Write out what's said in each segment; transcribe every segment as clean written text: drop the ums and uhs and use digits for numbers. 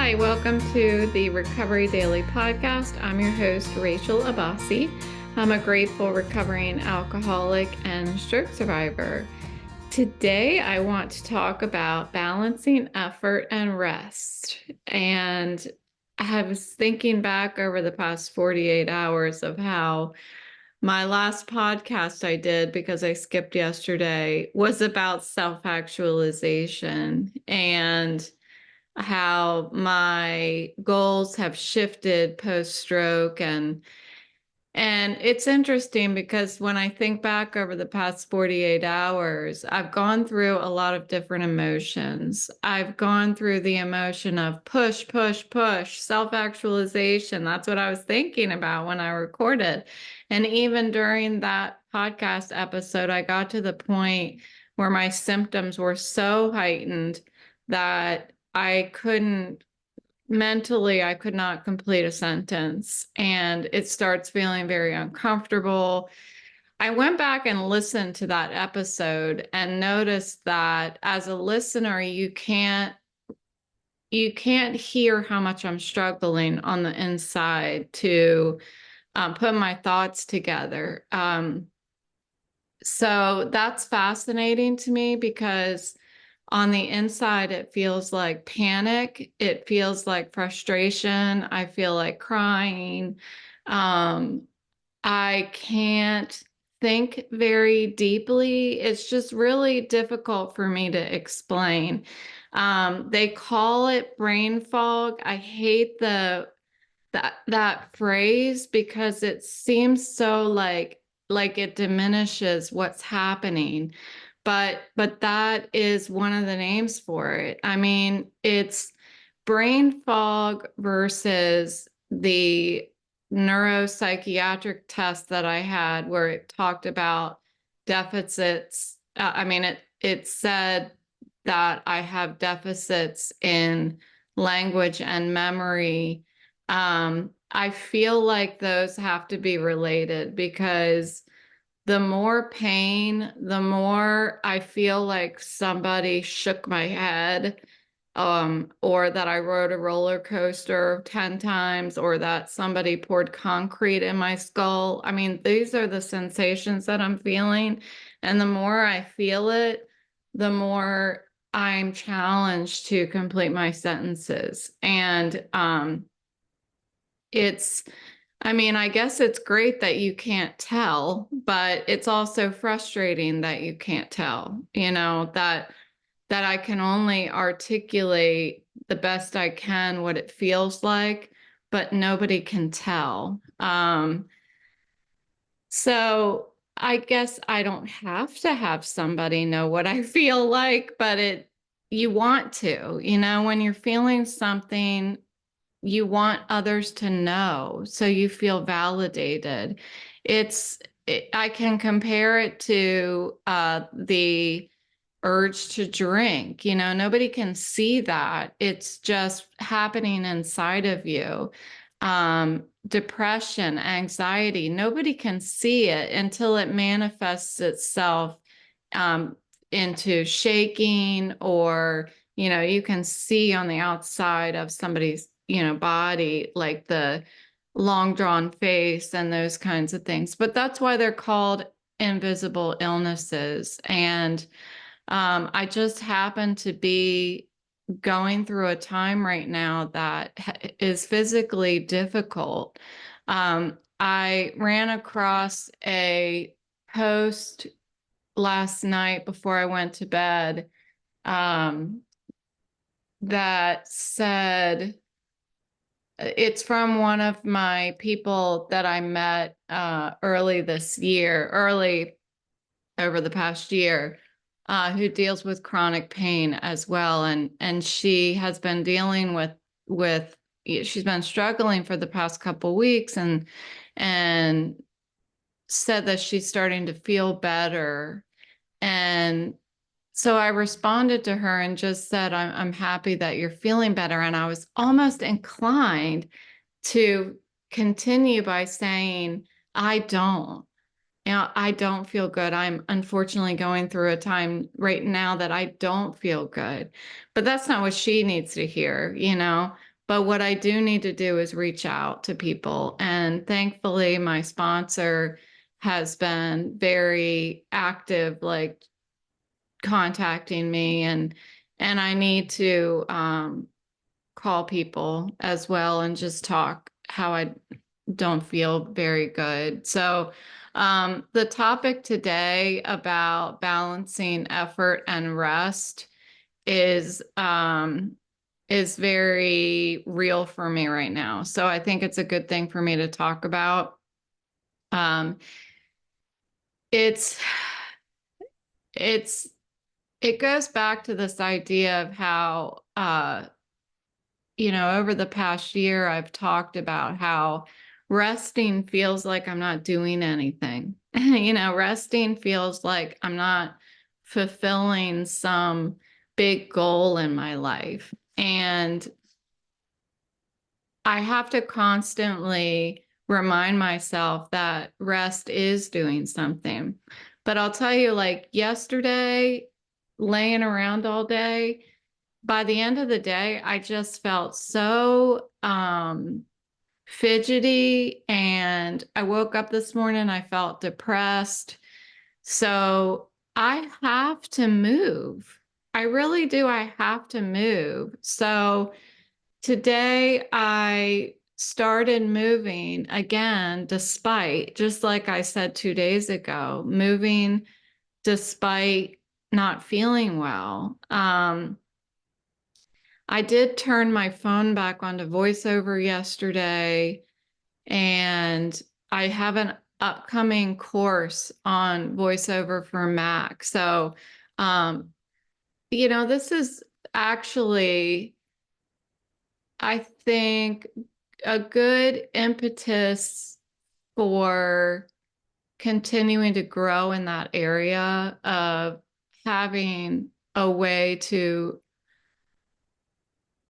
Hi, welcome to the Recovery Daily Podcast. I'm your host, Rachel Abbasi. I'm a grateful recovering alcoholic and stroke survivor. Today, I want to talk about balancing effort and rest. And I was thinking back over the past 48 hours of how my last podcast I did, because I skipped yesterday, was about self-actualization and how my goals have shifted post-stroke. And it's interesting because when I think back over the past 48 hours, I've gone through a lot of different emotions. I've gone through the emotion of push, push, push, self-actualization. That's what I was thinking about when I recorded. And even during that podcast episode, I got to the point where my symptoms were so heightened that I could not complete a sentence, and it starts feeling very uncomfortable. I went back and listened to that episode and noticed that as a listener, you can't hear how much I'm struggling on the inside to put my thoughts together. So that's fascinating to me because on the inside, it feels like panic. It feels like frustration. I feel like crying. Um, I can't think very deeply. It's just really difficult for me to explain. They call it brain fog. I hate that phrase because it seems so like it diminishes what's happening. But that is one of the names for it. I mean, it's brain fog versus the neuropsychiatric test that I had where it talked about deficits. It said that I have deficits in language and memory. I feel like those have to be related because the more pain, the more I feel like somebody shook my head, or that I rode a roller coaster 10 times, or that somebody poured concrete in my skull. I mean, these are the sensations that I'm feeling. And the more I feel it, the more I'm challenged to complete my sentences. And it's I guess it's great that you can't tell, but it's also frustrating that you can't tell, that I can only articulate the best I can what it feels like, but nobody can tell. So I guess I don't have to have somebody know what I feel like, but you want to, when you're feeling something, you want others to know so you feel validated. I can compare it to the urge to drink. Nobody can see that. It's just happening inside of you. Depression, anxiety, nobody can see it until it manifests itself um, into shaking, or you can see on the outside of somebody's body, like the long drawn face and those kinds of things. But that's why they're called invisible illnesses. And I just happen to be going through a time right now that is physically difficult. I ran across a post last night before I went to bed um, that said, it's from one of my people that I met early over the past year, who deals with chronic pain as well. And she has been dealing with she's been struggling for the past couple weeks, and said that she's starting to feel better. And so I responded to her and just said, I'm happy that you're feeling better. And I was almost inclined to continue by saying, I don't feel good. I'm unfortunately going through a time right now that I don't feel good. But that's not what she needs to hear. But what I do need to do is reach out to people. And thankfully, my sponsor has been very active, like contacting me, and I need to call people as well and just talk how I don't feel very good. So the topic today about balancing effort and rest is very real for me right now. So I think it's a good thing for me to talk about. Um, it's it's it goes back to this idea of how over the past year I've talked about how resting feels like I'm not doing anything. Resting feels like I'm not fulfilling some big goal in my life. And I have to constantly remind myself that rest is doing something. But I'll tell you, like yesterday, laying around all day, by the end of the day, I just felt so fidgety. And I woke up this morning, I felt depressed. So I have to move. I really do. I have to move. So today I started moving again, despite, just like I said 2 days ago, moving despite not feeling well. I did turn my phone back onto voiceover yesterday, and I have an upcoming course on voiceover for Mac. So, this is actually, I think, a good impetus for continuing to grow in that area of having a way to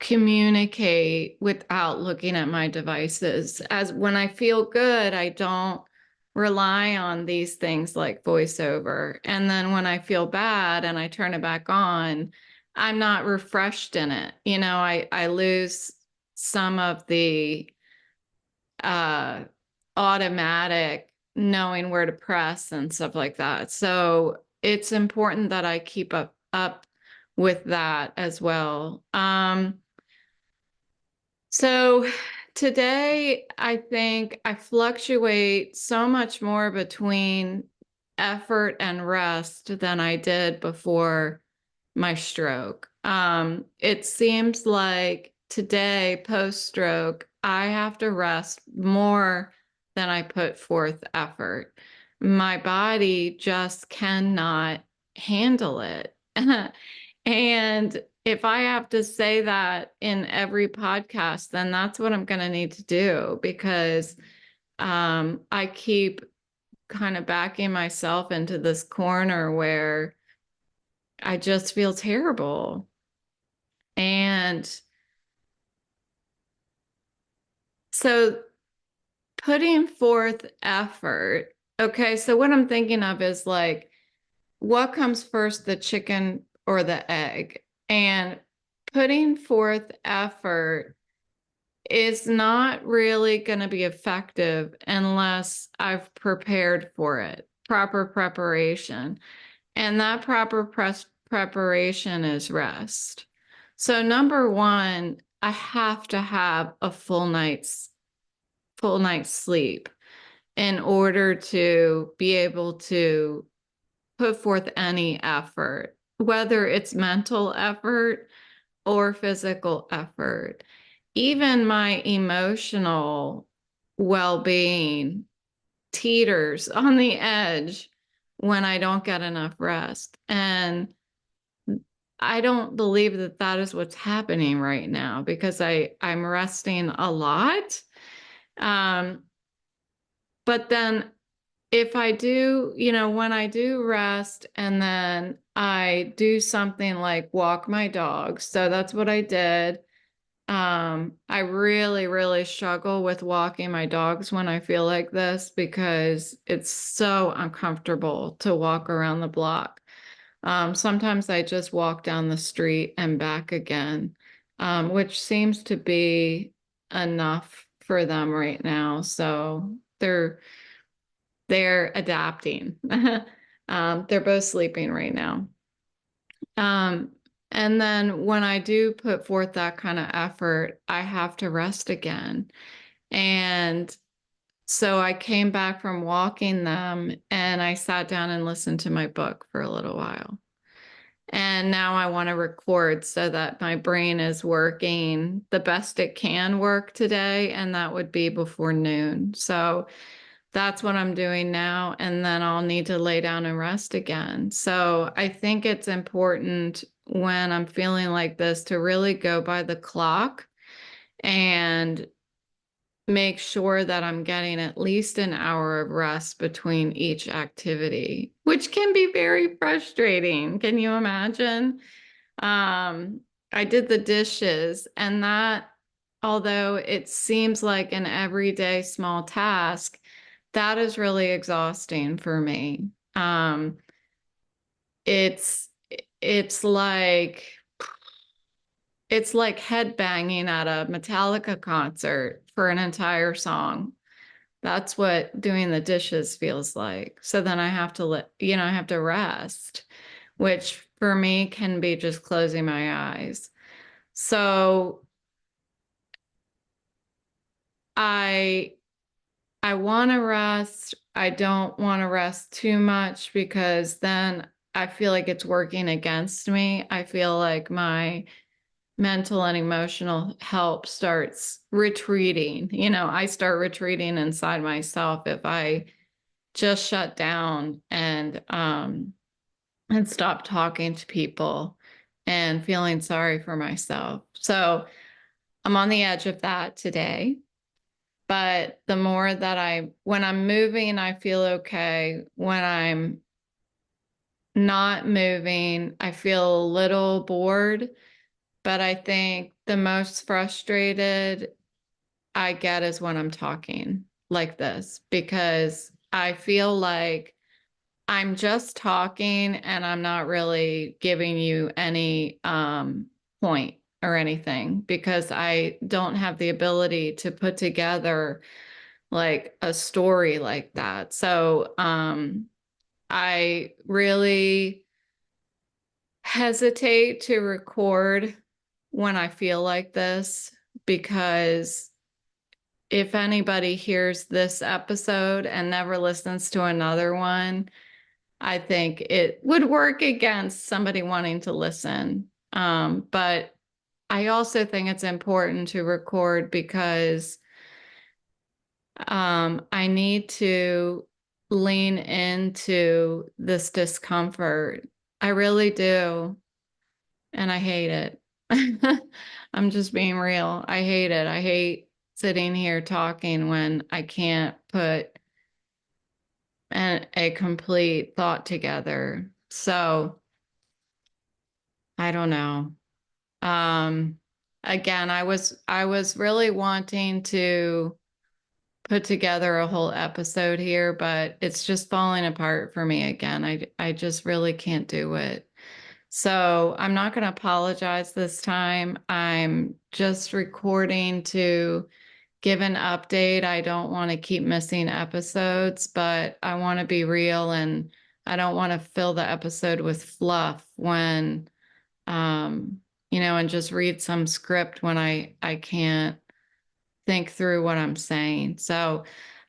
communicate without looking at my devices. As when I feel good, I don't rely on these things like voiceover. And then when I feel bad and I turn it back on, I'm not refreshed in it. I lose some of the uh, automatic knowing where to press and stuff like that. So it's important that I keep up with that as well. So today, I think I fluctuate so much more between effort and rest than I did before my stroke. It seems like today, post stroke, I have to rest more than I put forth effort. My body just cannot handle it. And if I have to say that in every podcast, then that's what I'm going to need to do, because I keep kind of backing myself into this corner where I just feel terrible. And so putting forth effort, okay, so what I'm thinking of is like, what comes first, the chicken or the egg? And putting forth effort is not really going to be effective unless I've prepared for it, proper preparation. And that proper preparation is rest. So number one, I have to have a full night's sleep in order to be able to put forth any effort, whether it's mental effort or physical effort. Even my emotional well-being teeters on the edge when I don't get enough rest. And I don't believe that that is what's happening right now, because I'm resting a lot. But then if I do, when I do rest and then I do something like walk my dog, so that's what I did. I really, really struggle with walking my dogs when I feel like this, because it's so uncomfortable to walk around the block. Sometimes I just walk down the street and back again. which seems to be enough for them right now. So they're adapting. They're both sleeping right now. Um, and then when I do put forth that kind of effort, I have to rest again. And so I came back from walking them and I sat down and listened to my book for a little while. And now I want to record so that my brain is working the best it can work today. And that would be before noon. So that's what I'm doing now. And then I'll need to lay down and rest again. So I think it's important when I'm feeling like this to really go by the clock and make sure that I'm getting at least an hour of rest between each activity, which can be very frustrating. Can you imagine? I did the dishes, and that, although it seems like an everyday small task, that is really exhausting for me. It's it's like it's like headbanging at a Metallica concert for an entire song. That's what doing the dishes feels like. So then I have to I have to rest, which for me can be just closing my eyes. So I I want to rest. I don't want to rest too much because then I feel like it's working against me. I feel like my mental and emotional help starts retreating. I start retreating inside myself if I just shut down and stop talking to people and feeling sorry for myself. So I'm on the edge of that today. But the more that when I'm moving, I feel okay. When I'm not moving, I feel a little bored. But I think the most frustrated I get is when I'm talking like this, because I feel like I'm just talking and I'm not really giving you any point or anything, because I don't have the ability to put together like a story like that. So I really hesitate to record when I feel like this, because if anybody hears this episode and never listens to another one, I think it would work against somebody wanting to listen. But I also think it's important to record because I need to lean into this discomfort. I really do. And I hate it. I'm just being real. I hate it. I hate sitting here talking when I can't put a complete thought together. So I don't know. Um, Again, I was really wanting to put together a whole episode here, but it's just falling apart for me again. I just really can't do it. So I'm not going to apologize this time. I'm just recording to give an update. I don't want to keep missing episodes, but I want to be real, and I don't want to fill the episode with fluff when, and just read some script when I can't think through what I'm saying. So,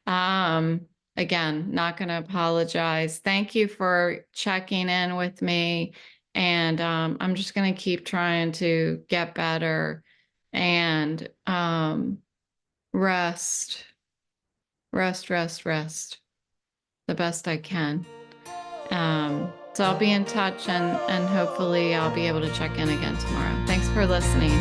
um, again, not going to apologize. Thank you for checking in with me. And I'm just going to keep trying to get better and rest, rest the best I can. So I'll be in touch, and hopefully I'll be able to check in again tomorrow. Thanks for listening.